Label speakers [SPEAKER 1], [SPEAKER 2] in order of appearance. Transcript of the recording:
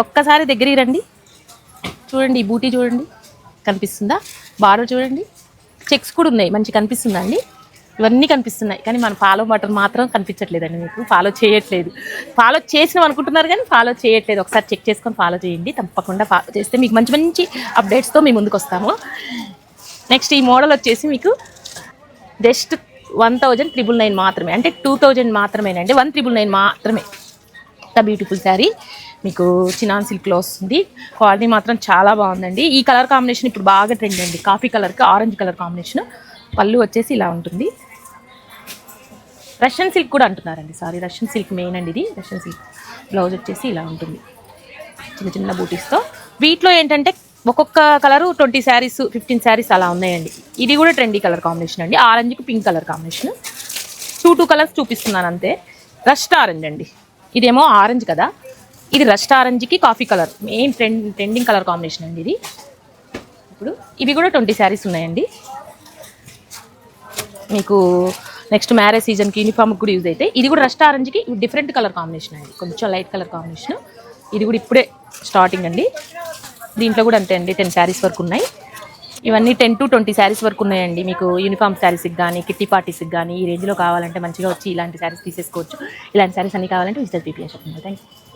[SPEAKER 1] ఒక్కసారి దగ్గరికి రండి, చూడండి ఈ బూటీ చూడండి కనిపిస్తుందా, బార్డర్ చూడండి, చెక్స్ కూడా ఉన్నాయి, మంచి కనిపిస్తుందా అండి? ఇవన్నీ కనిపిస్తున్నాయి కానీ మన ఫాలో బటన్ మాత్రం కనిపించట్లేదండి. మీకు ఫాలో చేయట్లేదు. ఫాలో చేసినాం అనుకుంటున్నారు కానీ ఫాలో చేయట్లేదు. ఒకసారి చెక్ చేసుకొని ఫాలో చేయండి. తప్పకుండా ఫాలో చేస్తే మీకు మంచి మంచి అప్డేట్స్తో మీ ముందుకు వస్తాము. నెక్స్ట్ ఈ మోడల్ వచ్చేసి మీకు జస్ట్ 1999 మాత్రమే, అంటే 2000 మాత్రమేనండి. 1999 మాత్రమే. ఇంత బ్యూటిఫుల్ శారీ మీకు చినాన్ సిల్క్లో వస్తుంది. క్వాలిటీ మాత్రం చాలా బాగుందండి. ఈ కలర్ కాంబినేషన్ ఇప్పుడు బాగా ట్రెండ్ అండి. కాఫీ కలర్కి ఆరెంజ్ కలర్ కాంబినేషన్. పళ్ళు వచ్చేసి ఇలా ఉంటుంది. రష్యన్ సిల్క్ కూడా అంటున్నారండి, సారీ రష్యన్ సిల్క్ మెయిన్ అండి ఇది. రష్యన్ సిల్క్ బ్లౌజ్ వచ్చేసి ఇలా ఉంటుంది, చిన్న చిన్న బూటీస్తో. వీటిలో ఏంటంటే ఒక్కొక్క కలరు 20 శారీస్ 15 శారీస్ అలా ఉన్నాయండి. ఇది కూడా ట్రెండీ కలర్ కాంబినేషన్ అండి. ఆరెంజ్కి pink colour combination. Two colours చూపిస్తున్నాను అంతే. రస్ట్ ఆరెంజ్ అండి, ఇదేమో ఆరెంజ్ కదా, ఇది రస్ట్ ఆరెంజ్కి coffee colour main trending colour combination అండి ఇది. ఇప్పుడు ఇవి కూడా 20 శారీస్ ఉన్నాయండి. మీకు నెక్స్ట్ మ్యారేజ్ సీజన్కి యూనిఫామ్కి కూడా యూజ్ అయితే. ఇది కూడా రస్ట్ ఆరెంజ్కి డిఫరెంట్ కలర్ కాంబినేషన్ అండి, కొంచెం లైట్ కలర్ కాంబినేషన్. ఇది కూడా ఇప్పుడే స్టార్టింగ్ అండి. దీంట్లో కూడా అంతే అండి, 10 శారీస్ వరకు ఉన్నాయి. ఇవన్నీ 10 to 20 శారీస్ వరకు ఉన్నాయండి. మీకు యూనిఫామ్ శారీస్కి కానీ కిట్టి పార్టీస్కి కానీ ఈ రేంజ్లో కావాలంటే మంచిగా వచ్చి ఇలాంటి శారీస్ తీసేసుకోవచ్చు. ఇలాంటి శారీస్ అన్ని కావాలంటే visitor PPS shopping. Thank you.